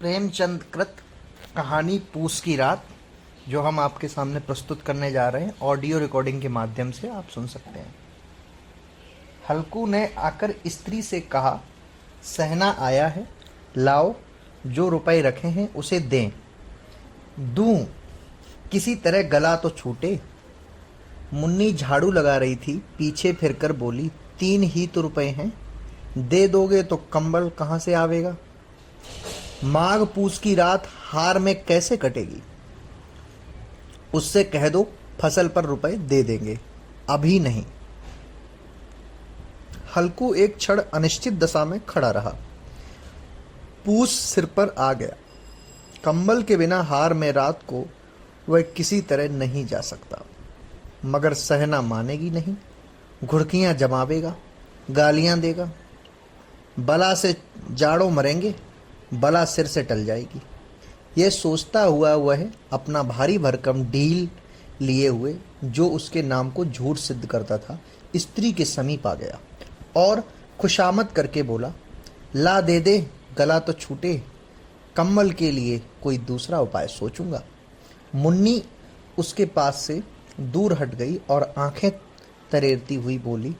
प्रेमचंद कृत कहानी पूस की रात, जो हम आपके सामने प्रस्तुत करने जा रहे हैं। ऑडियो रिकॉर्डिंग के माध्यम से आप सुन सकते हैं। हल्कू ने आकर स्त्री से कहा, सहना आया है, लाओ, जो रुपए रखे हैं उसे दें। दूं, किसी तरह गला तो छूटे। मुन्नी झाड़ू लगा रही थी, पीछे फिरकर बोली, 3 ही तो रुपए हैं, दे दोगे तो कंबल कहाँ से आवेगा। माघ पूस की रात हार में कैसे कटेगी। उससे कह दो फसल पर रुपए दे देंगे, अभी नहीं। हल्कू एक क्षण अनिश्चित दशा में खड़ा रहा। पूस सिर पर आ गया। कंबल के बिना हार में रात को वह किसी तरह नहीं जा सकता, मगर सहना मानेगी नहीं। घुड़कियां जमावेगा, गालियां देगा। बला से जाड़ों मरेंगे, बला सिर से टल जाएगी। यह सोचता हुआ वह अपना भारी भरकम ढील लिए हुए, जो उसके नाम को झूठ सिद्ध करता था, स्त्री के समीप आ गया और खुशामद करके बोला, ला दे दे, गला तो छूटे, कम्बल के लिए कोई दूसरा उपाय सोचूंगा। मुन्नी उसके पास से दूर हट गई और आंखें तरेरती हुई बोली,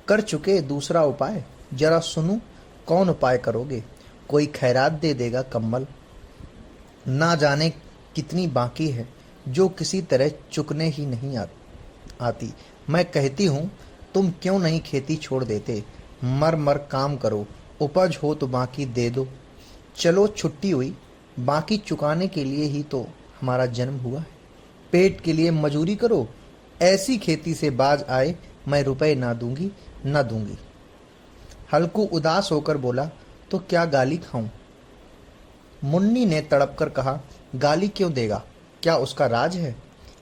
कर चुके दूसरा उपाय, जरा सुनूं कौन उपाय करोगे। कोई खैरात दे देगा कम्बल, ना जाने कितनी बाकी है, जो किसी तरह चुकने ही नहीं आती। मैं कहती हूँ, तुम क्यों नहीं खेती छोड़ देते, मर मर काम करो, उपज हो तो बाकी दे दो। चलो छुट्टी हुई, बाकी चुकाने के लिए ही तो हमारा जन्म हुआ है। पेट के लिए मजूरी करो, ऐसी खेती से बाज आए, मैं रुपए ना दूंगी ना दूंगी। हल्कू उदास होकर बोला, तो क्या गाली खाऊं। मुन्नी ने तड़प कर कहा, गाली क्यों देगा, क्या उसका राज है।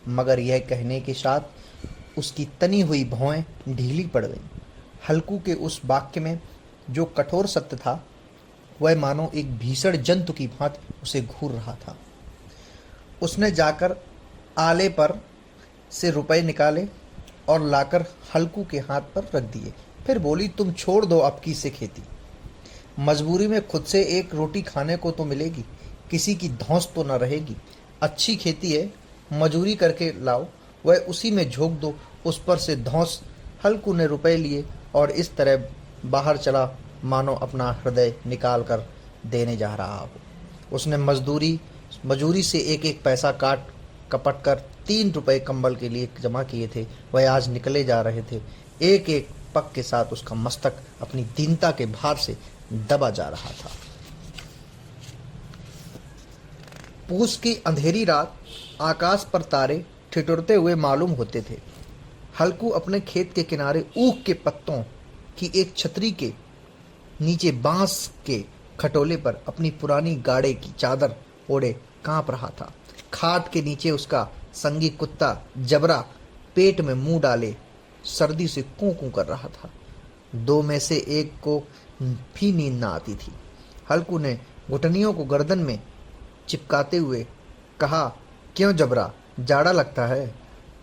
मगर यह कहने के साथ उसकी तनी हुई भौएं ढीली पड़ गईं। हल्कू के उस वाक्य में जो कठोर सत्य था, वह मानो एक भीषण जंतु की भांति उसे घूर रहा था। उसने जाकर आले पर से रुपए निकाले और लाकर हल्कू के हाथ पर रख दिए। फिर बोली, तुम छोड़ दो अब की से खेती, मजबूरी में खुद से एक रोटी खाने को तो मिलेगी, किसी की धौंस तो न रहेगी। अच्छी खेती है, मजूरी करके लाओ, वह उसी में झोंक दो, उस पर से धौंस। हल्कू ने रुपए लिए और इस तरह बाहर चला, मानो अपना हृदय निकाल कर देने जा रहा हो। उसने मजूरी से एक एक पैसा काट कपट कर 3 रुपए कंबल के लिए जमा किए थे। वह आज निकले जा रहे थे। एक एक पग के साथ उसका मस्तक अपनी दीनता के भार से दबा जा रहा था। पूस की अंधेरी रात, आकाश पर तारे ठिठुरते हुए मालूम होते थे। हल्कू अपने खेत के किनारे ऊख के पत्तों की एक छतरी के नीचे बांस के खटोले पर अपनी पुरानी गाड़े की चादर ओढ़े कांप रहा था। खाट के नीचे उसका संगी कुत्ता जबरा पेट में मुंह डाले सर्दी से कूं कूं कर रहा था। 2 में से एक को भी नींद न आती थी। हल्कू ने घुटनियों को गर्दन में चिपकाते हुए कहा, क्यों जबरा, जाड़ा लगता है।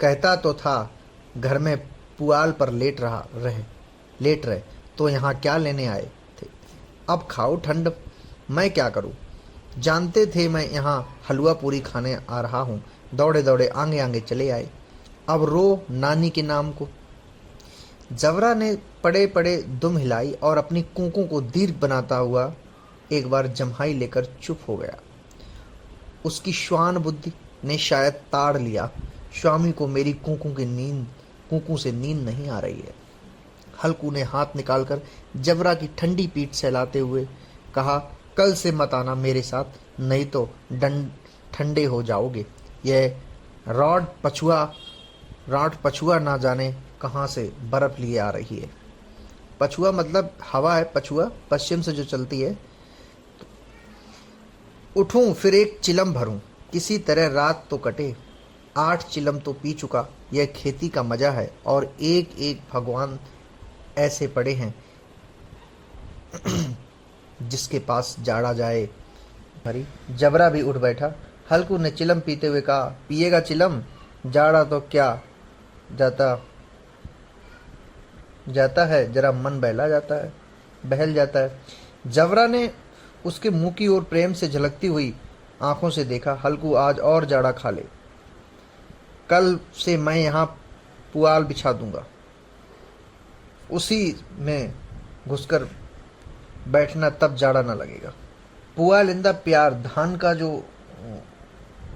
कहता तो था घर में पुआल पर लेट रहे, तो यहाँ क्या लेने आए थे। अब खाओ ठंड, मैं क्या करूँ। जानते थे मैं यहाँ हलवा पूरी खाने आ रहा हूँ, दौड़े दौड़े आगे आगे चले आए। अब रो नानी के नाम को। जबरा ने पड़े पड़े दुम हिलाई और अपनी कूकों को दीर्घ बनाता हुआ एक बार जम्हाई लेकर चुप हो गया। उसकी श्वान बुद्धि ने शायद ताड़ लिया, स्वामी को मेरी कूकों से नींद नहीं आ रही है। हल्कू ने हाथ निकालकर जबरा की ठंडी पीठ सहलाते हुए कहा, कल से मत आना मेरे साथ, नहीं तो ठंडे हो जाओगे। यह रॉड पछुआ ना जाने कहाँ से बर्फ लिए आ रही है। पछुआ मतलब हवा है, पछुआ पश्चिम से जो चलती है। उठूं फिर एक चिलम भरूं, किसी तरह रात तो कटे। 8 चिलम तो पी चुका, यह खेती का मजा है। और एक एक भगवान ऐसे पड़े हैं जिसके पास जाड़ा जाए। हरी जबरा भी उठ बैठा। हल्कू ने चिलम पीते हुए कहा, पिएगा चिलम, जाड़ा तो क्या जाता है, जरा मन बहल जाता है। जबरा ने उसके मुंह की ओर प्रेम से झलकती हुई आंखों से देखा। हल्कू, आज और जाड़ा खा ले, कल से मैं यहाँ पुआल बिछा दूंगा, उसी में घुसकर बैठना, तब जाड़ा ना लगेगा। पुआल इंदा प्यार,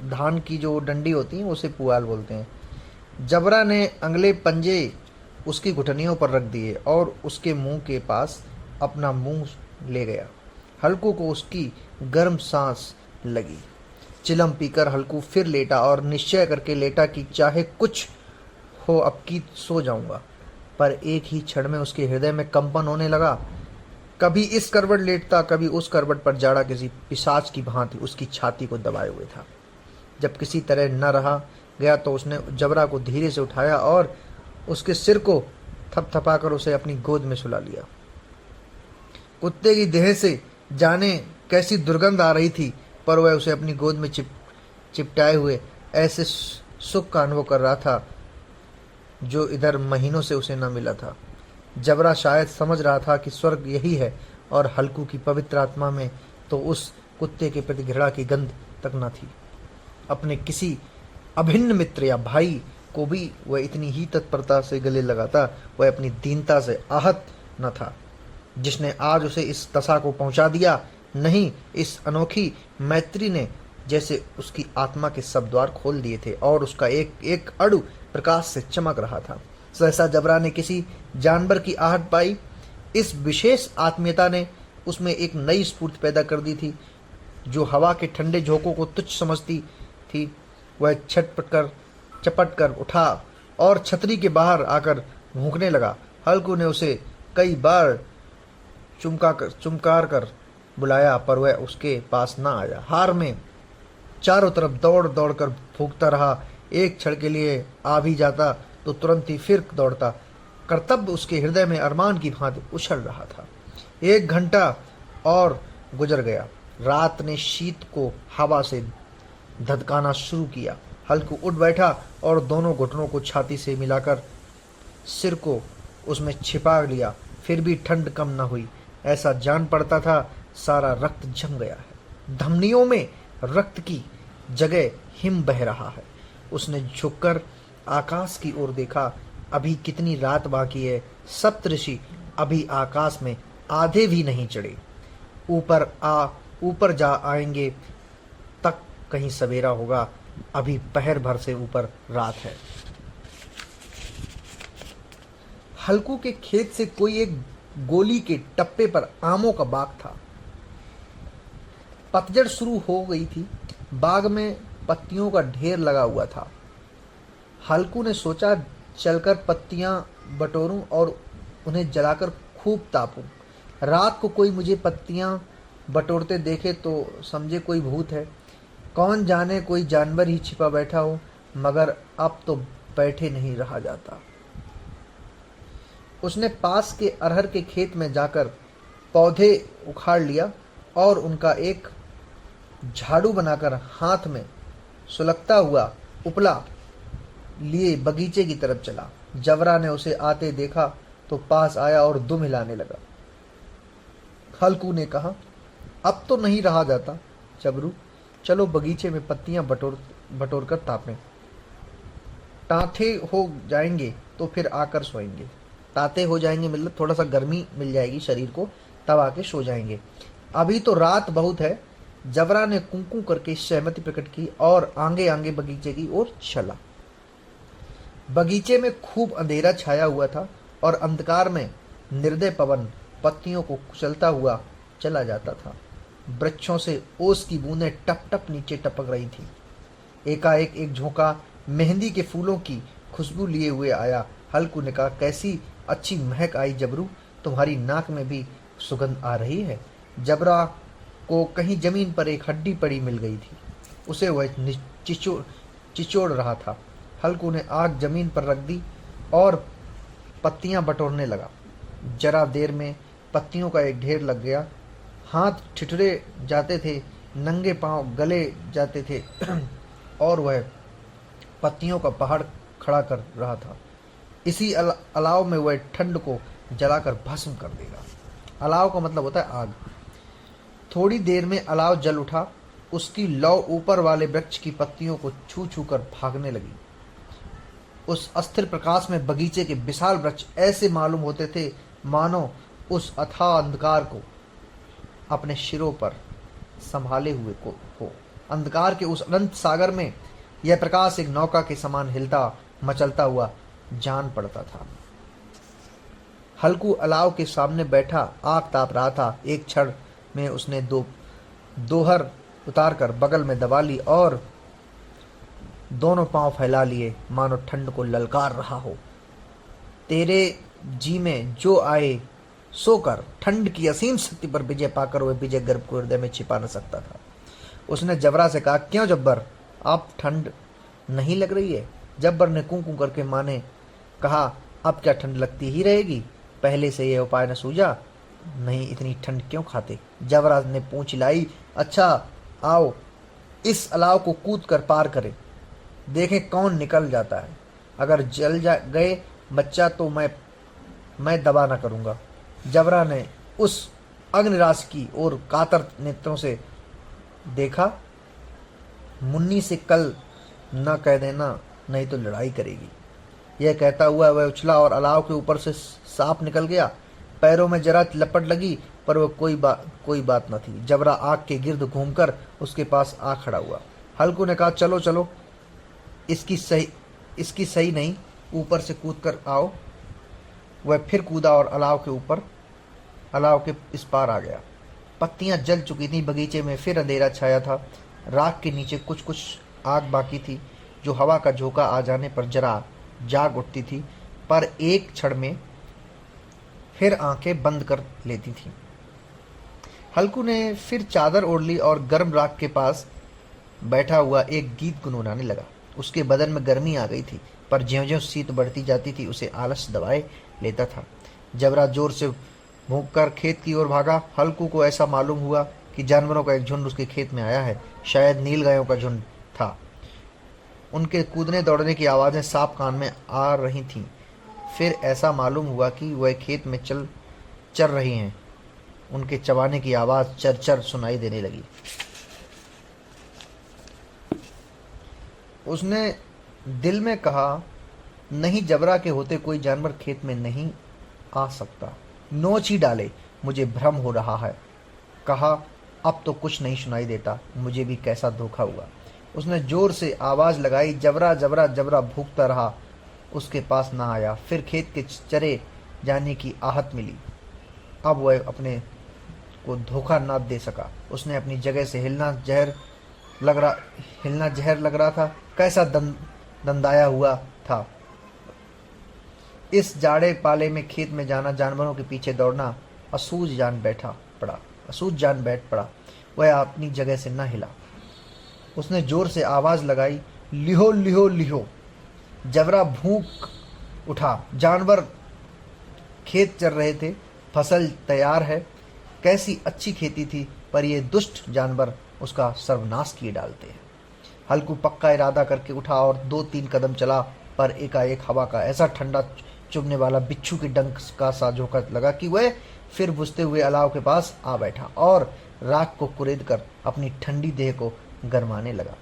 धान की जो डंडी होती है उसे पुआल बोलते हैं। जबरा ने अंगले पंजे उसकी घुटनियों पर रख दिए और उसके मुंह के पास अपना मुंह ले गया। हल्कू को उसकी गर्म सांस लगी। चिलम पीकर हल्कू फिर लेटा और निश्चय करके लेटा कि चाहे कुछ हो अब की सो जाऊंगा। पर एक ही क्षण में उसके हृदय में कंपन होने लगा। कभी इस करवट लेटता, कभी उस करवट पर जाड़ा किसी पिशाच की भांति उसकी छाती को दबाए हुए था। जब किसी तरह न रहा गया तो उसने जबरा को धीरे से उठाया और उसके सिर को थपथपाकर उसे अपनी गोद में सुला लिया। कुत्ते की देह से जाने कैसी दुर्गंध आ रही थी, पर वह उसे अपनी गोद में चिपटाए हुए ऐसे सुख का अनुभव कर रहा था जो इधर महीनों से उसे न मिला था। जबरा शायद समझ रहा था कि स्वर्ग यही है, और हल्कू की पवित्र आत्मा में तो उस कुत्ते के प्रति घृणा की गंध तक न थी। अपने किसी अभिन्न मित्र या भाई को भी वह इतनी ही तत्परता से गले लगाता। वह अपनी दीनता से आहत न था जिसने आज उसे इस दशा को पहुंचा दिया। नहीं, इस अनोखी मैत्री ने जैसे उसकी आत्मा के सब द्वार खोल दिए थे और उसका एक एक अणु प्रकाश से चमक रहा था। सहसा जबरा ने किसी जानवर की आहट पाई। इस विशेष आत्मीयता ने उसमें एक नई स्फूर्ति पैदा कर दी थी। जो हवा के ठंडे झोंकों को तुच्छ समझती थी, वह चपट कर उठा और छतरी के बाहर आकर भूंकने लगा। हल्कू ने उसे कई बार चुमकार कर बुलाया, पर वह उसके पास न आया। हार में चारों तरफ दौड़ दौड़ कर भूखता रहा। एक क्षण के लिए आ भी जाता तो तुरंत ही फिर दौड़ता। कर्तव्य उसके हृदय में अरमान की भांति उछल रहा था। 1 घंटा और गुजर गया। रात ने शीत को हवा से धधकाना शुरू किया। हल्कू उठ बैठा और दोनों घुटनों को छाती से मिलाकर सिर को उसमें छिपा लिया। फिर भी ठंड कम न हुई। ऐसा जान पड़ता था सारा रक्त जम गया है, धमनियों में रक्त की जगह हिम बह रहा है। उसने झुककर आकाश की ओर देखा। अभी कितनी रात बाकी है। सप्तऋषि अभी आकाश में आधे भी नहीं चढ़े। ऊपर जा आएंगे तक कहीं सवेरा होगा। अभी पहर भर से ऊपर रात है। हल्कू के खेत से कोई एक गोली के टप्पे पर आमों का बाग था। पतझड़ शुरू हो गई थी। बाग में पत्तियों का ढेर लगा हुआ था। हल्कू ने सोचा चलकर पत्तियां बटोरूं और उन्हें जलाकर खूब तापूं। रात को कोई मुझे पत्तियां बटोरते देखे तो समझे कोई भूत है। कौन जाने कोई जानवर ही छिपा बैठा हो, मगर अब तो बैठे नहीं रहा जाता। उसने पास के अरहर के खेत में जाकर पौधे उखाड़ लिया और उनका एक झाड़ू बनाकर हाथ में सुलगता हुआ उपला लिए बगीचे की तरफ चला। जबरा ने उसे आते देखा तो पास आया और दुम हिलाने लगा। हल्कू ने कहा, अब तो नहीं रहा जाता जबरू, चलो बगीचे में पत्तियां बटोर कर तापें। टाँथे हो जाएंगे तो फिर आकर सोएंगे। ताते हो जाएंगे मतलब थोड़ा सा गर्मी मिल जाएगी शरीर को, तब आके सो जाएंगे। अभी तो रात बहुत है। जबरा ने कुंकू करके सहमति प्रकट की और आगे आगे बगीचे की ओर चला। बगीचे में खूब अंधेरा छाया हुआ था और अंधकार में निर्दय पवन पत्तियों को कुचलता हुआ चला जाता था। वृक्षों से ओस की बूंदें टप टप नीचे टपक रही थी। एकाएक एक झोंका मेहंदी के फूलों की खुशबू लिए हुए आया। हल्कू ने कहा, कैसी अच्छी महक आई जबरू, तुम्हारी नाक में भी सुगंध आ रही है। जबरा को कहीं जमीन पर एक हड्डी पड़ी मिल गई थी। उसे वह चिचोड़ रहा था। हल्कू ने आग जमीन पर रख दी और पत्तियां बटोरने लगा। जरा देर में पत्तियों का एक ढेर लग गया। हाथ ठिठुरे जाते थे, नंगे पांव गले जाते थे और वह पत्तियों का पहाड़ खड़ा कर रहा था। इसी अलाव में वह ठंड को जलाकर भस्म कर देगा। अलाव का मतलब होता है आग। थोड़ी देर में अलाव जल उठा। उसकी लौ ऊपर वाले वृक्ष की पत्तियों को छू छू कर भागने लगी। उस अस्थिर प्रकाश में बगीचे के विशाल वृक्ष ऐसे मालूम होते थे मानो उस अथाह अंधकार को अपने शिरों पर संभाले हुए को हो। अंधकार के उस अनंत सागर में यह प्रकाश एक नौका के समान हिलता मचलता हुआ जान पड़ता था। हल्कू अलाव के सामने बैठा आग ताप रहा था। एक क्षण में उसने दोहर उतारकर बगल में दबा ली और दोनों पांव फैला लिए मानो ठंड को ललकार रहा हो। तेरे जी में जो आए सो कर। ठंड की असीम शक्ति पर विजय पाकर वह विजय गर्भ को हृदय में छिपा न सकता था। उसने जबरा से कहा, क्यों जब्बर, आप ठंड नहीं लग रही है? जब्बर ने कूं कूं करके माँ ने कहा, अब क्या ठंड लगती ही रहेगी? पहले से यह उपाय न सूझा? नहीं, इतनी ठंड क्यों खाते? जबरा ने पूंछ हिलाई। अच्छा आओ इस अलाव को कूद कर पार करें, देखें कौन निकल जाता है। अगर जल गए बच्चा तो मैं दबा न करूंगा। जबरा ने उस अग्निराशि की ओर कातर नेत्रों से देखा। मुन्नी से कल न कह देना, नहीं तो लड़ाई करेगी। यह कहता हुआ वह उछला और अलाव के ऊपर से सांप निकल गया। पैरों में जरा लपट लगी पर वह कोई बात न थी। जबरा आग के गिर्द घूमकर उसके पास आ खड़ा हुआ। हल्कू ने कहा, चलो चलो, इसकी सही नहीं, ऊपर से कूद कर आओ। वह फिर कूदा और अलाव के इस पार आ गया। पत्तियां जल चुकी थीं। बगीचे में फिर अंधेरा छाया था। राख के नीचे कुछ कुछ आग बाकी थी जो हवा का झोंका आ जाने पर जरा जाग उठती थी, पर एक क्षण में फिर आंखें बंद कर लेती थीं। हल्कू ने फिर चादर ओढ़ ली और गर्म राख के पास बैठा हुआ एक गीत गुनगुनाने लगा। उसके बदन में गर्मी आ गई थी, पर ज्यों-ज्यों शीत बढ़ती जाती थी उसे आलस दबाए लेता था। जबरा जोर से भौंककर खेत की ओर भागा। हल्कू को ऐसा मालूम हुआ कि जानवरों का एक झुंड उसके खेत में आया है। शायद नीलगायों का झुंड था। उनके कूदने दौड़ने की आवाज़ें साफ कान में आ रही थीं। फिर ऐसा मालूम हुआ कि वह खेत में चर रही हैं। उनके चबाने की आवाज़ चरचर सुनाई देने लगी। उसने दिल में कहा, नहीं, जबरा के होते कोई जानवर खेत में नहीं आ सकता। नोच ही डाले, मुझे भ्रम हो रहा है। कहा, अब तो कुछ नहीं सुनाई देता। मुझे भी कैसा धोखा हुआ। उसने जोर से आवाज़ लगाई। जबरा जबरा जबरा भूखता रहा, उसके पास ना आया। फिर खेत के चरे जाने की आहट मिली। अब वह अपने को धोखा ना दे सका। उसने अपनी जगह से हिलना जहर लग रहा था। कैसा दंदाया हुआ था। इस जाड़े पाले में खेत में जाना, जानवरों के पीछे दौड़ना असूझ जान बैठ पड़ा। वह अपनी जगह से न हिला। उसने जोर से आवाज़ लगाई, लिहो लिहो लिहो। जबरा भूख उठा। जानवर खेत चर रहे थे। फसल तैयार है। कैसी अच्छी खेती थी, पर ये दुष्ट जानवर उसका सर्वनाश किए डालते हैं। हल्कू पक्का इरादा करके उठा और 2-3 कदम चला, पर एकाएक हवा का ऐसा ठंडा चुभने वाला बिच्छू के डंक का सा झोंका लगा कि वह फिर बुझते हुए अलाव के पास आ बैठा और राख को कुरेद कर अपनी ठंडी देह को गरमाने लगा।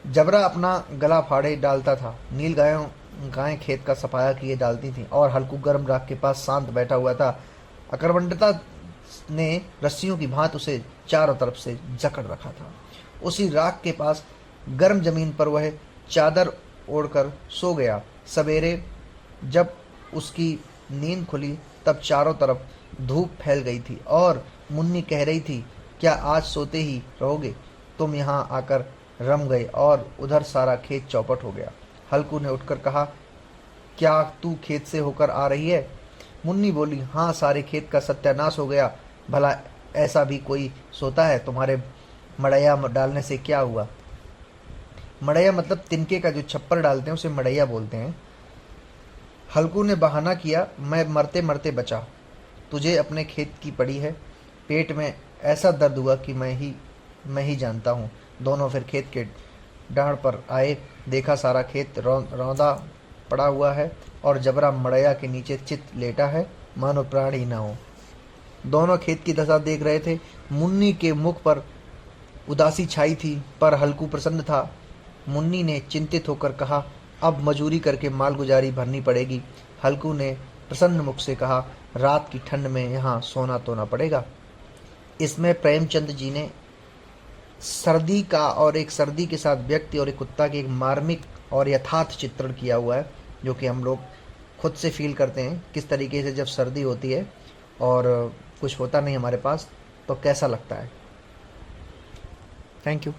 जबरा अपना गला फाड़े डालता था। नील गायें खेत का सफाया किए डालती थीं और हल्कू गर्म राख के पास शांत बैठा हुआ था। अकरमंडता ने रस्सियों की भांति उसे चारों तरफ से जकड़ रखा था। उसी राख के पास गर्म जमीन पर वह चादर ओढ़कर सो गया। सवेरे जब उसकी नींद खुली तब चारों तरफ धूप फैल गई थी और मुन्नी कह रही थी, क्या आज सोते ही रहोगे? तुम यहाँ आकर रम गए और उधर सारा खेत चौपट हो गया। हल्कू ने उठकर कहा, क्या तू खेत से होकर आ रही है? मुन्नी बोली, हाँ, सारे खेत का सत्यानाश हो गया। भला ऐसा भी कोई सोता है? तुम्हारे मड़ैया डालने से क्या हुआ? मड़ैया मतलब तिनके का जो छप्पर डालते हैं उसे मड़ैया बोलते हैं। हल्कू ने बहाना किया, मैं मरते मरते बचा। तुझे अपने खेत की पड़ी है। पेट में ऐसा दर्द हुआ कि मैं ही जानता हूँ। दोनों फिर खेत के डाढ़ पर आए। देखा सारा खेत रौंदा पड़ा हुआ है और जबरा मड़ैया के नीचे चित लेटा है, मानो प्राण ही ना हो। दोनों खेत की दशा देख रहे थे। मुन्नी के मुख पर उदासी छाई थी, पर हल्कू प्रसन्न था। मुन्नी ने चिंतित होकर कहा, अब मजूरी करके मालगुजारी भरनी पड़ेगी। हल्कू ने प्रसन्न मुख से कहा, रात की ठंड में यहाँ सोना तो ना पड़ेगा। इसमें प्रेमचंद जी ने सर्दी का और एक सर्दी के साथ व्यक्ति और एक कुत्ता के एक मार्मिक और यथार्थ चित्रण किया हुआ है, जो कि हम लोग खुद से फील करते हैं किस तरीके से जब सर्दी होती है और कुछ होता नहीं हमारे पास तो कैसा लगता है। Thank you.